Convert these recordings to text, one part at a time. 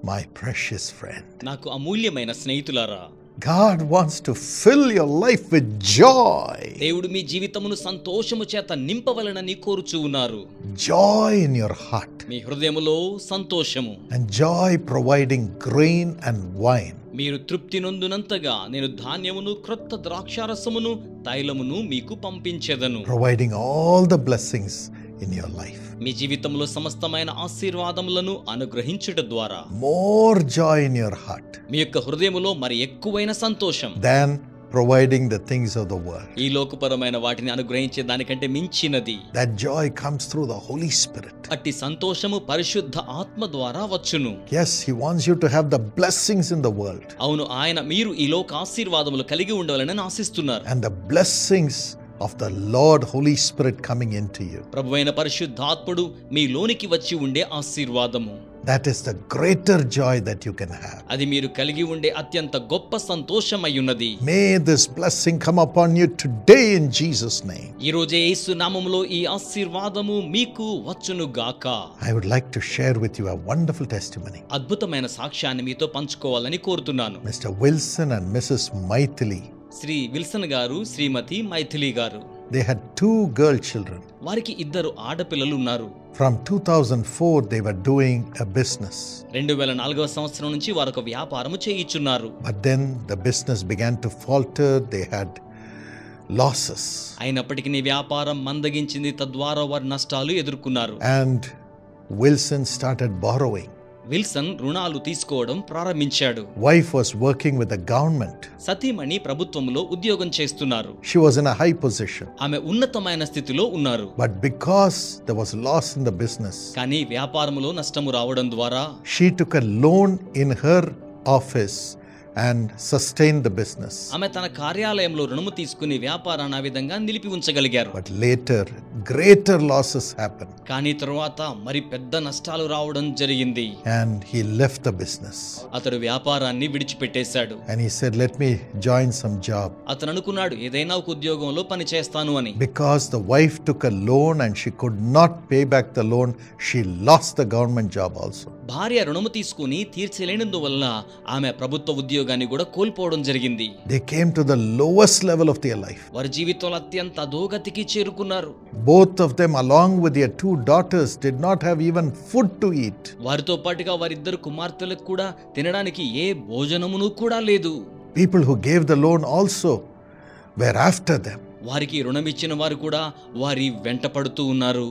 My precious friend, నాకు అమూల్యమైన స్నేహితులారా, God wants to fill your life with joy. దేవుడు మీ జీవితమును సంతోషము చేత నింపవలెనని కోరుచూ ఉన్నారు. Joy in your heart. మీ హృదయములో సంతోషము. And joy providing grain and wine. మీరు తృప్తి నొందునంతగా నేను ధాన్యమును క్రొత్త ద్రాక్షారసమును తైలమును మీకు పంపించెదను. Providing all the blessings in your life. మీ జీవితంలో సమస్తమైన ఆశీర్వాదములను అనుగ్రహించుట ద్వారా More joy in your heart మీ యొక్క హృదయములో మరి ఎక్కువైన సంతోషం than providing the things of the world. ఈ లోకపరమైన వాటిని అనుగ్రహించే దానికంటే మించినది. That joy comes through the Holy Spirit. అట్టి సంతోషము పరిశుద్ధ ఆత్మ ద్వారా వచ్చును. Yes, He wants you to have the blessings in the world. అవును, ఆయన మీరు ఈ లోక ఆశీర్వాదములు కలిగి ఉండాలని ఆశిస్తున్నారు. And the blessings of the Lord Holy Spirit coming into you. ప్రభువైన పరిశుద్ధాత్ముడు మీ లోనికి వచ్చి ఉండే ఆశీర్వాదము. That is the greater joy that you can have. అది మీరు కలిగి ఉండే అత్యంత గొప్ప సంతోషమయ్యున్నది. May this blessing come upon you today in Jesus' name. ఈ రోజే యేసు నామములో ఈ ఆశీర్వాదము మీకు వచ్చును గాక. I would like to share with you a wonderful testimony. అద్భుతమైన సాక్ష్యాన్ని మీతో పంచుకోవాలని కోరుతున్నాను. Mr. Wilson and Mrs. Maithili, Shri Wilson గారు, శ్రీమతి మైథిలి గారు, they had 2 girl children. వారికి 2 ఆడపిల్లలు ఉన్నారు. From 2004 they were doing a business. 2004వ సంవత్సరం నుంచి వారు ఒక వ్యాపారము చేయిచున్నారు. But then the business began to falter. They had losses. అయినప్పటికీ వ్యాపారం మందగించింది, తద్వారా వారు నష్టాలు ఎదుర్కొన్నారు. And Wilson started borrowing. Wilson రుణాలు తీసుకోవడం ప్రారంభించాడు. Wife was working with the government. సతీమణి ప్రభుత్వంలో ఉద్యోగం చేస్తున్నారు. She was in a high position. ఆమె ఉన్నతమైన స్థితిలో ఉన్నారు. But because there was loss in the business, కానీ వ్యాపారములో నష్టము రావడం ద్వారా she took a loan in her office and sustained the business. ఆమె తన కార్యాలయంలో రుణము తీసుకుని వ్యాపారాన్ని ఆ విధంగా నిలిపి ఉంచగలిగారు. But later greater losses happened. కానీ తరువాత మరి పెద్ద నష్టాలు రావడం జరిగింది. And he left the business. అతడు వ్యాపారాన్ని విడిచిపెట్టేశాడు. And he said, let me join some job. అతను అనుకున్నాడు ఏదైనా ఒక ఉద్యోగంలో పని చేస్తాను అని. Because the wife took a loan and she could not pay back the loan, she lost the government job also. భార్య రుణము తీసుకుని తీర్చలేనందువల్ల ఆమె ప్రభుత్వ ఉద్యోగాన్ని కూడా కోల్పోవడం జరిగింది. They came to the lowest level of their life. వారి జీవితంలో అత్యంత అధోగతికి చేరుకున్నారు. Both of them along with their 2 daughters did not have even food to eat. వారితో పాటుగా వారిద్దరు కుమార్తెలకు కూడా తినడానికి ఏ భోజనమును కూడా లేదు. People who gave the loan also were after them. వారికి రుణం ఇచ్చిన వారు కూడా వారి వెంట పడుతూ ఉన్నారు.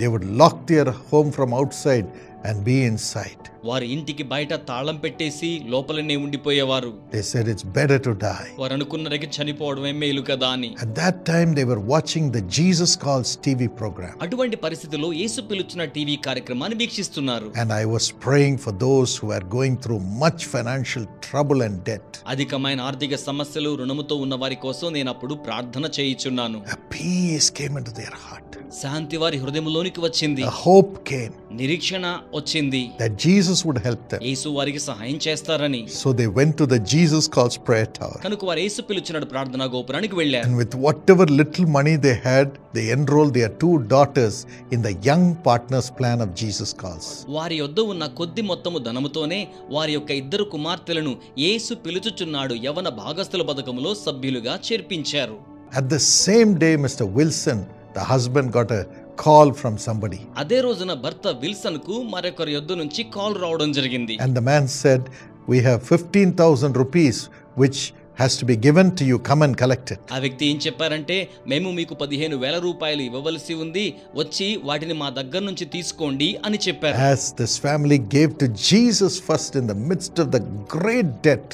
They would lock their home from outside and be inside. వారి ఇంటికి బయట తాళం పెట్టేసి లోపలనే ఉండిపోయేవారు. They said it's better to die. వారు అనుకున్నరికి చనిపోవడమే మేలు కదా అని. At that time they were watching the Jesus Calls TV program. అటువంటి పరిస్థితుల్లో యేసు పిలుచున్న టీవీ కార్యక్రమాన్ని వీక్షిస్తున్నారు. And I was praying for those who are going through much financial trouble and debt. అధికమైన ఆర్థిక సమస్యలు, రుణముతో ఉన్న వారి కోసం నేను అప్పుడు ప్రార్థన చేయుచున్నాను. A peace came into their heart. శాంతి వారి హృదయంలోనికి వచ్చింది. A hope came నిరీక్షణ వచ్చింది. that Jesus would help them. యేసు వారికి సహాయం చేస్తారని. So they went to the Jesus Calls prayer tower. కనుక వారు యేసు పిలుచున్న ప్రార్థనా గోపురానికి వెళ్ళారు. And with whatever little money they had, they enrolled their 2 daughters in the Young Partners Plan of Jesus Calls. వారి యొద్ద ఉన్న కొద్ది మొత్తము ధనముతోనే వారి యొక్క 2 కుమార్తెలను యేసు పిలుచుచున్నాడు యవన భాగస్థుల పథకములో సభ్యులుగా చేర్పించారు. At the same day, Mr. Wilson, the husband, got a call from somebody. అదే రోజున భర్త విల్సన్ కు మరొకరి యొద్ద నుంచి కాల్ రావడం జరిగింది. And the man said, we have 15,000 rupees which has to be given to you, come and collect it. ఆ వ్యక్తి ఏం చెప్పారంటే, మేము మీకు 15,000 రూపాయలు ఇవ్వవలసి ఉంది, వచ్చి వాటిని మా దగ్గర నుంచి తీసుకోండి అని చెప్పారు. As this family gave to Jesus first in the midst of the great debt,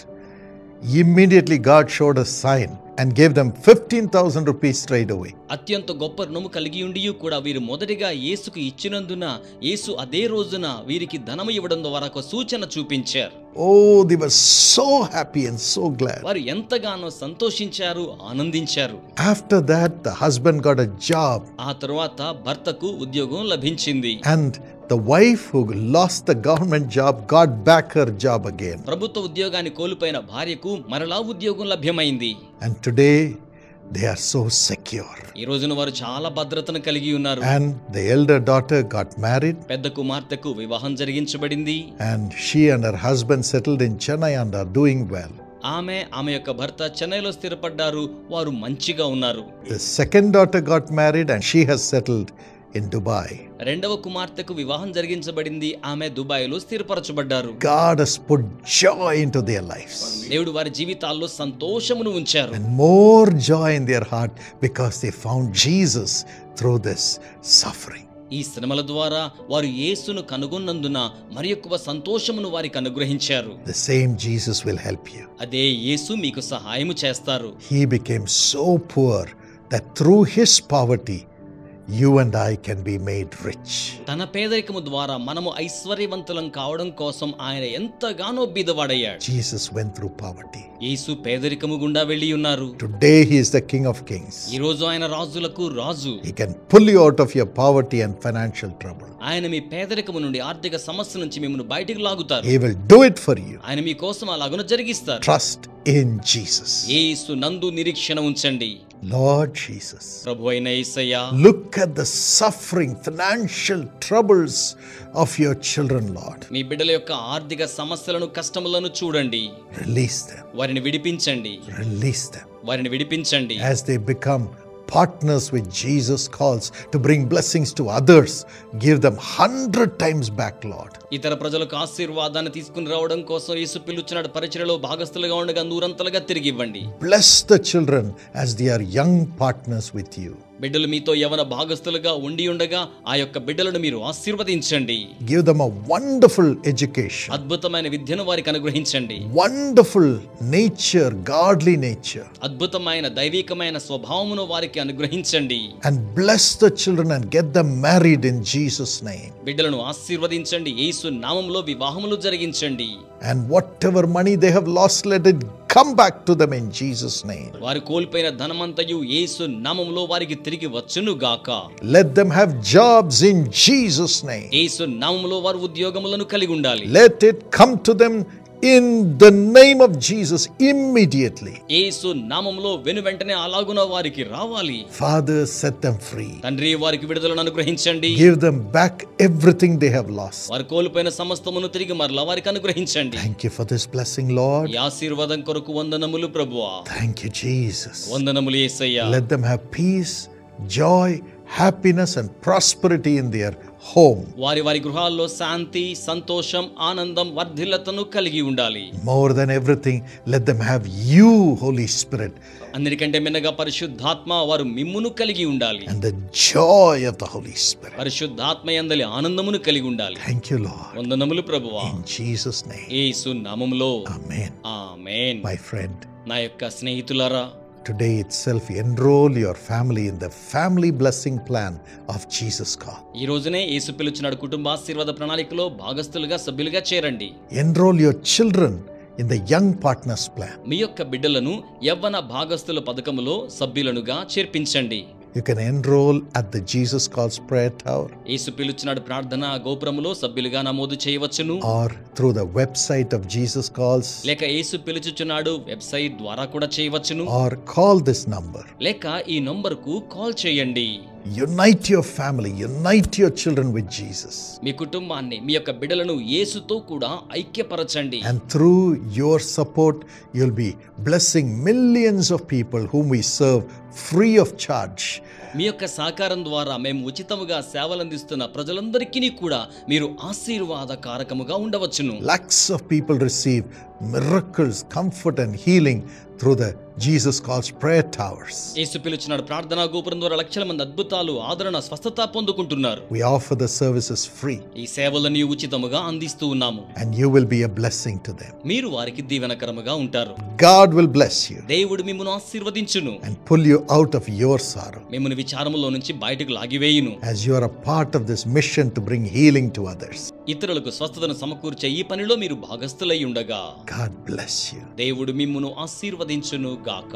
immediately God showed a sign and gave them 15,000 rupees straight away. అత్యంత గొప్ప రుణము కలిగి ఉండి కూడా వీరు మొదటిగా యేసుకు ఇచ్చినందున యేసు అదే రోజున వీరికి ధనము ఇవ్వడం ద్వారా ఒక సూచన చూపించారు. Oh, they were so happy and so glad. వారు ఎంతగానో సంతోషించారు, ఆనందించారు. After that, the husband got a job. ఆ తరువాత భర్తకు ఉద్యోగం లభించింది. And the wife who lost the government job got back her job again. ప్రభుత్వ ఉద్యోగాన్ని కోల్పోయిన భార్యకు మరలా ఉద్యోగం లభ్యమైంది. And today They are so secure. ఈ రోజున వారు చాలా భద్రతను కలిగి ఉన్నారు. And the elder daughter got married. పెద్ద కుమార్తెకు వివాహం జరిగించబడింది. And she and her husband settled in Chennai and are doing well. ఆమె యొక్క భర్త చెన్నైలో స్థిరపడ్డారు. వారు మంచిగా ఉన్నారు. The second daughter got married and she has settled in Dubai. రెండవ కుమార్తెకు వివాహం జరిగించబడింది. ఆమె దుబాయ్లో స్థిరపరచబడ్డారు. God has put joy into their lives. దేవుడు వారి జీవితాల్లో సంతోషమును ఉంచారు. And more joy in their heart because they found Jesus through this suffering. ఈ శ్రమల ద్వారా వారు యేసును కనుగొన్నందున మరి ఎక్కువ సంతోషమును వారికి అనుగ్రహించారు. The same Jesus will help you. అదే యేసు మీకు సహాయము చేస్తారు. He became so poor that through his poverty you and I can be made rich. తన పేదరికము ద్వారా మనము ఐశ్వర్యవంతులం కావడం కోసం ఆయన ఎంతగానో బీదవాడయ్యాడు. Jesus went through poverty. యేసు పేదరికము గుండా వెళ్ళి ఉన్నారు. Today he is the King of Kings. ఈ రోజు ఆయన రాజులకు రాజు. He can pull you out of your poverty and financial trouble. ఆయన మీ పేదరికము నుండి ఆర్థిక సమస్య నుంచి మిమ్మల్ని బయటికి లాగుతారు. He will do it for you. ఆయన మీ కోసం అలాగున జరిగిస్తారు. Trust in Jesus. యేసు నందు నిరీక్షణ ఉంచండి. Lord Jesus, ప్రభు అయిన యేసయ్య, look at the suffering, financial troubles of your children, Lord. మీ బిడ్డల యొక్క ఆర్థిక సమస్యలను కష్టములను చూడండి. Release them. వారిని విడిపించండి. Release them. వారిని విడిపించండి. As they become partners with Jesus calls to bring blessings to others, give them 100 times back, Lord. ఇతర ప్రజలకు ఆశీర్వాదాన్ని తీసుకుని రావడం కోసం యేసు పిలుచున్నాడు. పరిచర్యలో భాగస్థులుగా ఉండగా నూరంతలుగా తిరిగి ఇవ్వండి. Bless the children as they are young partners with you. బిడ్డలు మీతో యవన భాగస్థులుగా ఉండి ఉండగా ఆ యొక్క బిడ్డలను మీరు ఆశీర్వదించండి. Give them a wonderful education. అద్భుతమైన విద్యను వారికి అనుగ్రహించండి. Wonderful nature, godly nature. అద్భుతమైన దైవికమైన స్వభావమును వారికి అనుగ్రహించండి. And bless the children and get them married in Jesus' name. బిడ్డలను ఆశీర్వదించండి. యేసు నామములో వివాహములు జరిగించండి. And whatever money they have lost, let it come back to them in Jesus' name. వారు కోల్పోయిన ధనమంతయు యేసు నామములో వారికి తిరిగి వచ్చును గాక. Let them have jobs in Jesus' name. యేసు నామములో వారు ఉద్యోగములను కలిగి ఉండాలి. Let it come to them in the name of Jesus immediately. యేసు నామములో వెనువెంటనే అలాగున వారికి రావాలి. Father, set them free. తండ్రి, వారికి విడుదలను అనుగ్రహించండి. Give them back everything they have lost. వారు కోల్పోయిన సమస్తమును తిరిగి మరలా వారికి అనుగ్రహించండి. Thank you for this blessing, Lord. ఈ ఆశీర్వాదం కొరకు వందనములు ప్రభువా. Thank you, Jesus. వందనములు యేసయ్యా. Let them have peace, joy, happiness and prosperity in their home. వారి వారి గృహాల్లో శాంతి, సంతోషం, ఆనందం, వర్ధిల్లతను కలిగి ఉండాలి. More than everything, let them have you, Holy Spirit, అందరికంటే మిన్నగా పరిశుద్ధాత్మ వారు మిమ్మును కలిగి ఉండాలి. and the joy of the Holy Spirit. పరిశుద్ధాత్మ యందలి ఆనందమును కలిగి ఉండాలి. Thank you, Lord. వందనములు ప్రభువా. In Jesus' name. యేసు నామములో Amen. ఆమేన్. My friend, నా యొక్క స్నేహితులారా, today itself enroll your family in the family blessing plan of Jesus God. ఈ రోజునే యేసు పిలుచున్నాడు కుటుంబ ఆశీర్వాద ప్రణాళికలో భాగస్థులుగా సభ్యులుగా చేరండి. Enroll your children in the young partners plan. మీ యొక్క బిడ్డలను యవ్వన భాగస్థుల పథకములో సభ్యులనుగా చేర్పించండి. You can enroll at the Jesus Calls Prayer Tower యేసు పిలుచున్నాడు ప్రార్థన గోపురములో సభ్యులుగా నమోదు చేయవచ్చును. or through the website of Jesus Calls, లేక యేసు పిలుచుచున్నాడు వెబ్సైట్ ద్వారా కూడా చేయవచ్చును. or call this number. లేక ఈ నంబరుకు కాల్ చేయండి. Unite your family, unite your children with Jesus. మీ కుటుంబాన్ని, మీ యొక్క బిడ్డలను యేసుతో కూడా ఐక్యపరచండి. And through your support, you'll be blessing millions of people whom we serve free of charge. మీ యొక్క సహకారం ద్వారా మేము ఉచితముగా సేవలందిస్తున్న ప్రజలందరికీ కూడా మీరు ఆశీర్వాదకారకముగా ఉండవచ్చును. Lakhs of people receive miracles, comfort and healing through the Jesus Calls Prayer Towers. యేసు పిలుచున్నాడు ప్రార్థనా గోపురం ద్వారా లక్షల మంది అద్భుతాలు, ఆదరణ, స్వస్థత పొందుకుంటున్నారు. We offer the services free ఈ సేవలను ఉచితముగా అందిస్తూ ఉన్నాము. and you will be a blessing to them. మీరు వారికి దీవెనకరముగా ఉంటారు. God will bless you దేవుడు మిమ్మును ఆశీర్వదించును. and pull you out of your sorrow మిమ్మును విచారములో నుంచి బయటకు లాగివేయును. as you are a part of this mission to bring healing to others. ఇతరులకు స్వస్థతను సమకూర్చే ఈ పనిలో మీరు భాగస్థులై ఉండగా God bless you. దేవుడు మిమ్మును ఆశీర్వదించును గాక.